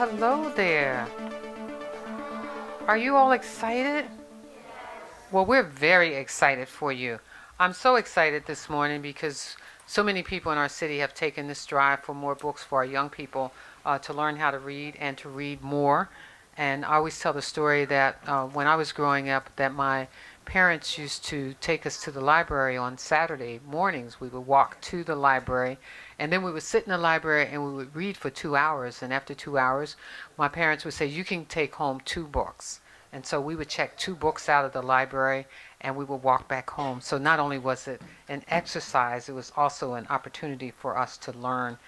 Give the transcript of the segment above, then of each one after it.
hello there. Are you all excited? Well, we're very excited for you. I'm so excited this morning because so many people in our city have taken this drive for more books for our young people to learn how to read and to read more. And I always tell the story that when I was growing up, that my parents used to take us to the library on Saturday mornings. We would walk to the library, and then we would sit in the library and we would read for 2 hours. And after 2 hours, my parents would say, "You can take home 2 books." And so we would check 2 books out of the library and we would walk back home. So not only was it an exercise, it was also an opportunity for us to learn.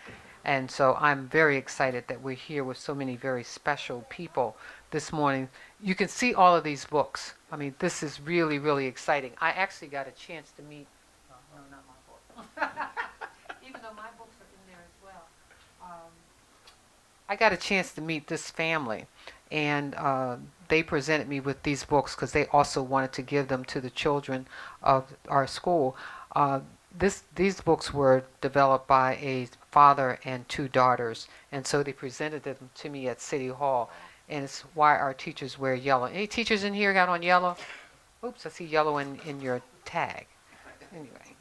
And so I'm very excited that we're here with so many very special people this morning. You can see all of these books. I mean, this is really, really exciting. I actually got a chance to meet, no, not my book, even though my books are in there as well. I got a chance to meet this family, and they presented me with these books because they also wanted to give them to the children of our school. These books were developed by a father and 2 daughters, and so they presented them to me at City Hall, and it's why our teachers wear yellow. Any teachers in here got on yellow? Oops, I see yellow in your tag. Anyway,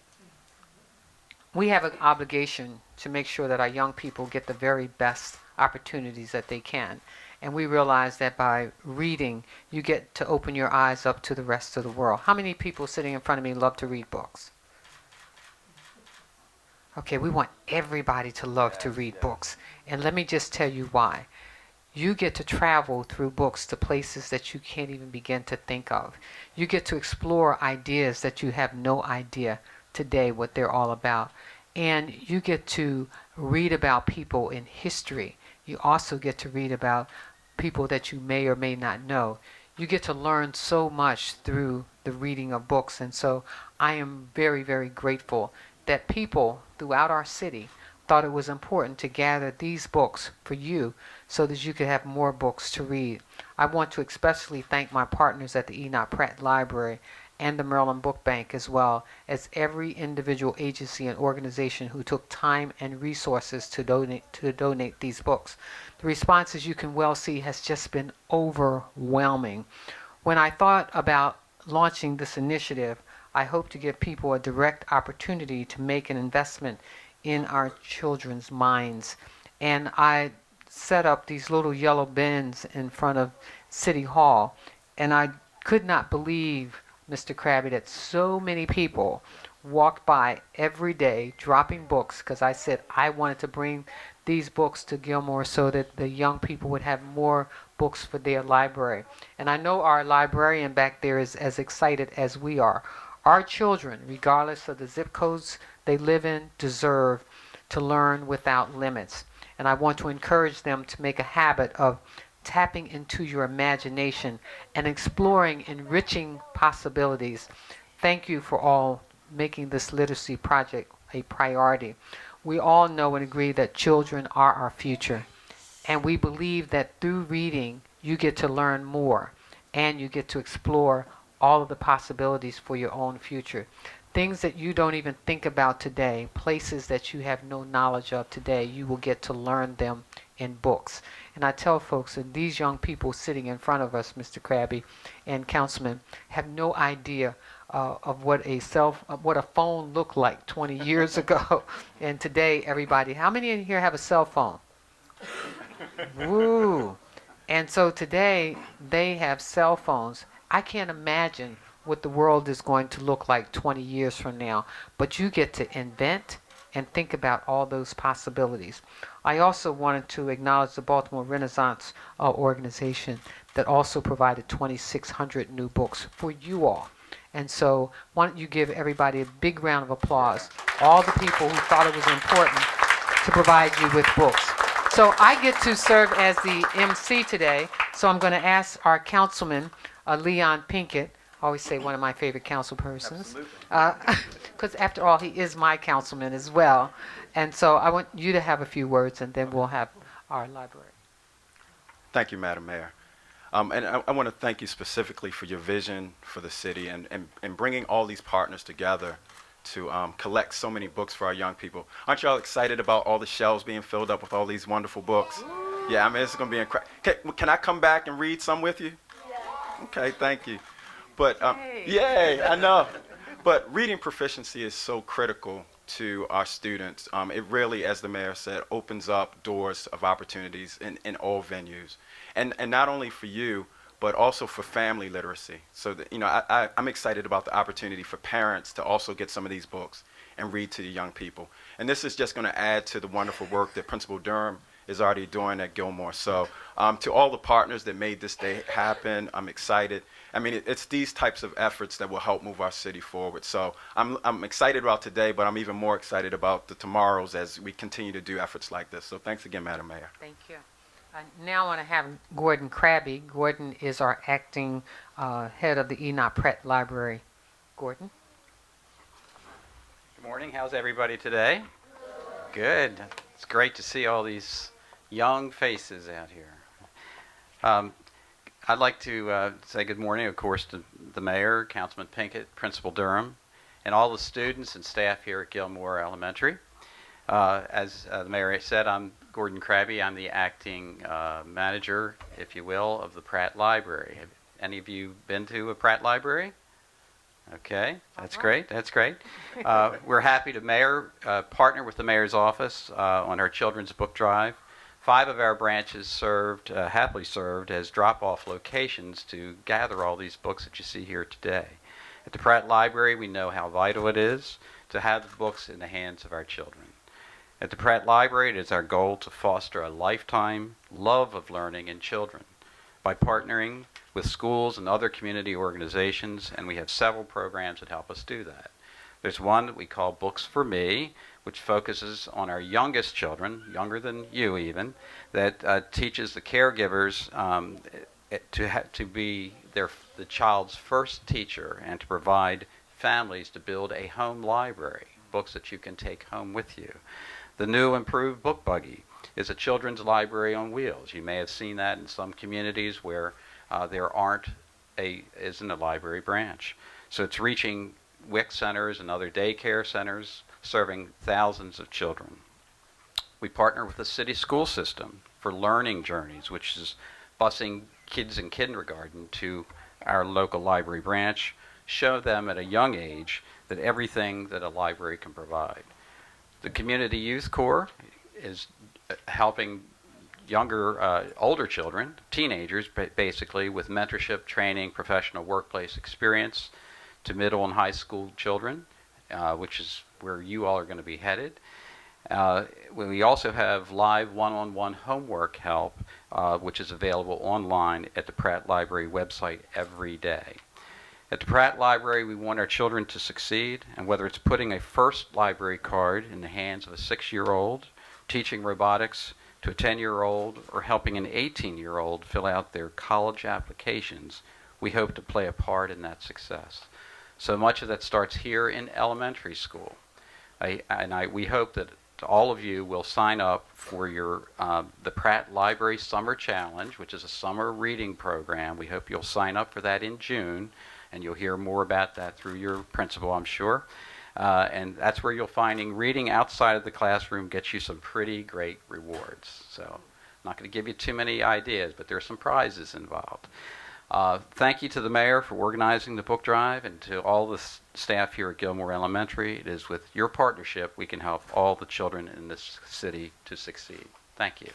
we have an obligation to make sure that our young people get the very best opportunities that they can. And we realize that by reading, you get to open your eyes up to the rest of the world. How many people sitting in front of me love to read books? Okay, we want everybody to love to read books. And let me just tell you why. You get to travel through books to places that you can't even begin to think of. You get to explore ideas that you have no idea today what they're all about. And you get to read about people in history. You also get to read about people that you may or may not know. You get to learn so much through the reading of books. And so I am very, very grateful that people throughout our city thought it was important to gather these books for you so that you could have more books to read. I want to especially thank my partners at the Enoch Pratt Library and the Maryland Book Bank, as well as every individual agency and organization who took time and resources to donate these books. The response, as you can well see, has just been overwhelming. When I thought about launching this initiative, I hope to give people a direct opportunity to make an investment in our children's minds. And I set up these little yellow bins in front of City Hall, and I could not believe, Mr. Krabbe, that so many people walked by every day dropping books because I said I wanted to bring these books to Gilmor so that the young people would have more books for their library. And I know our librarian back there is as excited as we are. Our children, regardless of the zip codes they live in, deserve to learn without limits. And I want to encourage them to make a habit of tapping into your imagination and exploring enriching possibilities. Thank you for all making this literacy project a priority. We all know and agree that children are our future, and we believe that through reading you get to learn more and you get to explore all of the possibilities for your own future. Things that you don't even think about today, places that you have no knowledge of today, you will get to learn them in books. And I tell folks that these young people sitting in front of us, Mr. Krabbe and Councilman, have no idea of what a phone looked like 20 years ago. And today, everybody, how many in here have a cell phone? Woo! And so today, they have cell phones. I can't imagine what the world is going to look like 20 years from now, but you get to invent and think about all those possibilities. I also wanted to acknowledge the Baltimore Renaissance organization that also provided 2,600 new books for you all. And so why don't you give everybody a big round of applause, all the people who thought it was important to provide you with books. So I get to serve as the MC today, so I'm going to ask our councilman, Leon Pinkett. I always say one of my favorite council persons. Because after all, he is my councilman as well. And so I want you to have a few words, and then we'll have our library. Thank you, Madam Mayor. And I want to thank you specifically for your vision for the city and bringing all these partners together to collect so many books for our young people. Aren't y'all excited about all the shelves being filled up with all these wonderful books? Yeah, I mean, it's going to be incredible. Can I come back and read some with you? Okay, thank you. But, Yay. yay, I know. But reading proficiency is so critical to our students. It really, as the mayor said, opens up doors of opportunities in all venues. And not only for you, but also for family literacy. So that, I'm excited about the opportunity for parents to also get some of these books and read to the young people. And this is just going to add to the wonderful work that Principal Durham is already doing at Gilmor. So to all the partners that made this day happen, I'm excited. I mean, it's these types of efforts that will help move our city forward. So I'm excited about today, but I'm even more excited about the tomorrows as we continue to do efforts like this. So thanks again, Madam Mayor. Thank you. Now I want to have Gordon Krabbe. Gordon is our acting head of the Enoch Pratt Library. Gordon? Good morning. How's everybody today? Good. It's great to see all these young faces out here. I'd like to say good morning, of course, to the mayor, Councilman Pinkett, Principal Durham, and all the students and staff here at Gilmor Elementary. As the mayor said, I'm Gordon Krabbe. I'm the acting manager, if you will, of the Pratt Library. Have any of you been to a Pratt Library? Okay, that's great. That's great. We're happy to partner with the mayor's office on our children's book drive. 5 of our branches happily served as drop-off locations to gather all these books that you see here today. At the Pratt Library, we know how vital it is to have the books in the hands of our children. At the Pratt Library, it is our goal to foster a lifetime love of learning in children by partnering with schools and other community organizations, and we have several programs that help us do that. There's one that we call Books for Me, which focuses on our youngest children, younger than you even, that teaches the caregivers to be the child's first teacher and to provide families to build a home library, books that you can take home with you. The new improved Book Buggy is a children's library on wheels. You may have seen that in some communities where there isn't a library branch. So it's reaching WIC centers and other daycare centers, serving thousands of children. We partner with the city school system for learning journeys, which is busing kids in kindergarten to our local library branch, show them at a young age that everything that a library can provide. The Community Youth Corps is helping older children, teenagers basically, with mentorship, training, professional workplace experience to middle and high school children, which is where you all are going to be headed. We also have live one-on-one homework help, which is available online at the Pratt Library website every day. At the Pratt Library, we want our children to succeed, and whether it's putting a first library card in the hands of a 6-year-old, teaching robotics to a 10-year-old, or helping an 18-year-old fill out their college applications, we hope to play a part in that success. So much of that starts here in elementary school. We hope that all of you will sign up for the Pratt Library Summer Challenge, which is a summer reading program. We hope you'll sign up for that in June, and you'll hear more about that through your principal, I'm sure. And that's where you'll find reading outside of the classroom gets you some pretty great rewards. So I'm not going to give you too many ideas, but there are some prizes involved. Thank you to the mayor for organizing the book drive, and to all the staff here at Gilmor Elementary. It is with your partnership we can help all the children in this city to succeed. Thank you.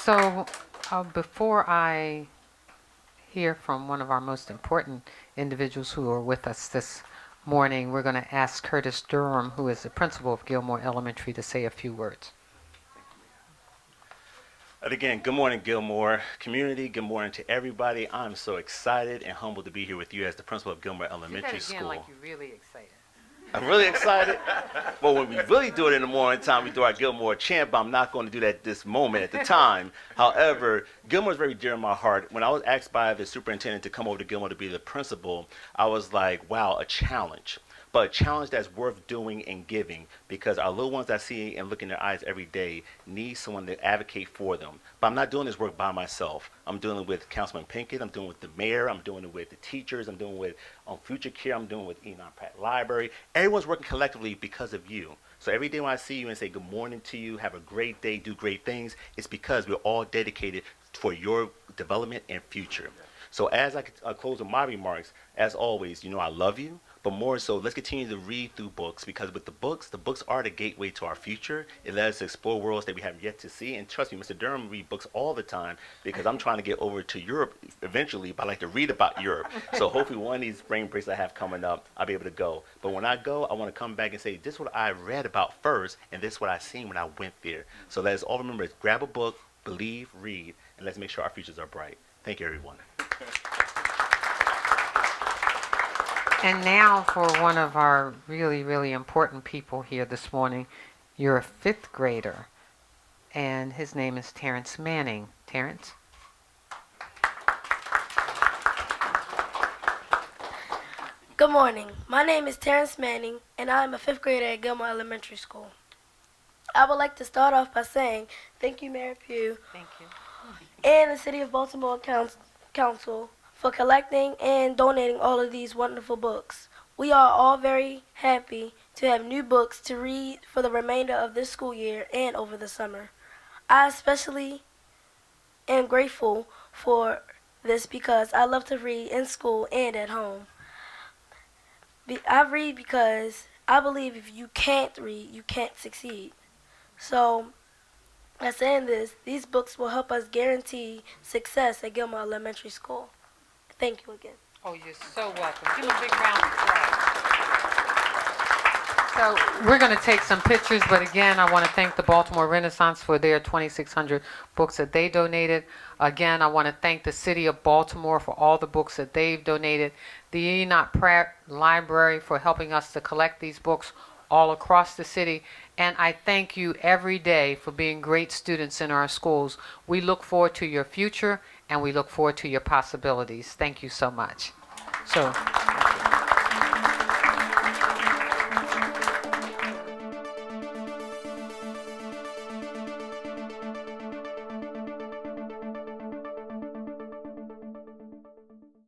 So before I hear from one of our most important individuals who are with us this morning, we're going to ask Curtis Durham, who is the principal of Gilmor Elementary, to say a few words. And again, good morning, Gilmor community. Good morning to everybody. I'm so excited and humbled to be here with you as the principal of Gilmor Elementary Say that again, School. like you're really excited. I'm really excited. Well, when we really do it in the morning time, we do our Gilmor chant, but I'm not going to do that at this moment at the time. However, Gilmor is very dear in my heart. When I was asked by the superintendent to come over to Gilmor to be the principal, I was like, wow, a challenge. but a challenge that's worth doing and giving, because our little ones I see and look in their eyes every day need someone to advocate for them. But I'm not doing this work by myself. I'm doing it with Councilman Pinkett. I'm doing it with the mayor. I'm doing it with the teachers. I'm doing it with Future Care. I'm doing it with Enoch Pratt Library. Everyone's working collectively because of you. So every day when I see you and say good morning to you, have a great day, do great things, it's because we're all dedicated for your development and future. So as I close with my remarks, as always, you know I love you, but more so, let's continue to read through books, because with the books are the gateway to our future. It lets us explore worlds that we have yet to see. And trust me, Mr. Durham read books all the time, because I'm trying to get over to Europe eventually, but I like to read about Europe. So hopefully one of these spring breaks I have coming up, I'll be able to go. But when I go, I want to come back and say, this is what I read about first, and this is what I seen when I went there. So let's all remember, is grab a book, believe, read, and let's make sure our futures are bright. Thank you, everyone. And now for one of our really, really important people here this morning. You're a fifth grader, and his name is Terrence Manning. Terrence? Good morning. My name is Terrence Manning, and I am a fifth grader at Gilmor Elementary School. I would like to start off by saying thank you, Mayor Pugh, Thank you. and the City of Baltimore Council for collecting and donating all of these wonderful books. We are all very happy to have new books to read for the remainder of this school year and over the summer. I especially am grateful for this because I love to read in school and at home. I read because I believe if you can't read, you can't succeed. So, by saying this, these books will help us guarantee success at Gilmor Elementary School. Thank you again. Oh, you're so welcome. Give him a big round of applause. So we're going to take some pictures, but again, I want to thank the Baltimore Renaissance for their 2,600 books that they donated. Again, I want to thank the City of Baltimore for all the books that they've donated. The Enoch Pratt Library for helping us to collect these books all across the city. And I thank you every day for being great students in our schools. We look forward to your future, and we look forward to your possibilities. Thank you so much. So.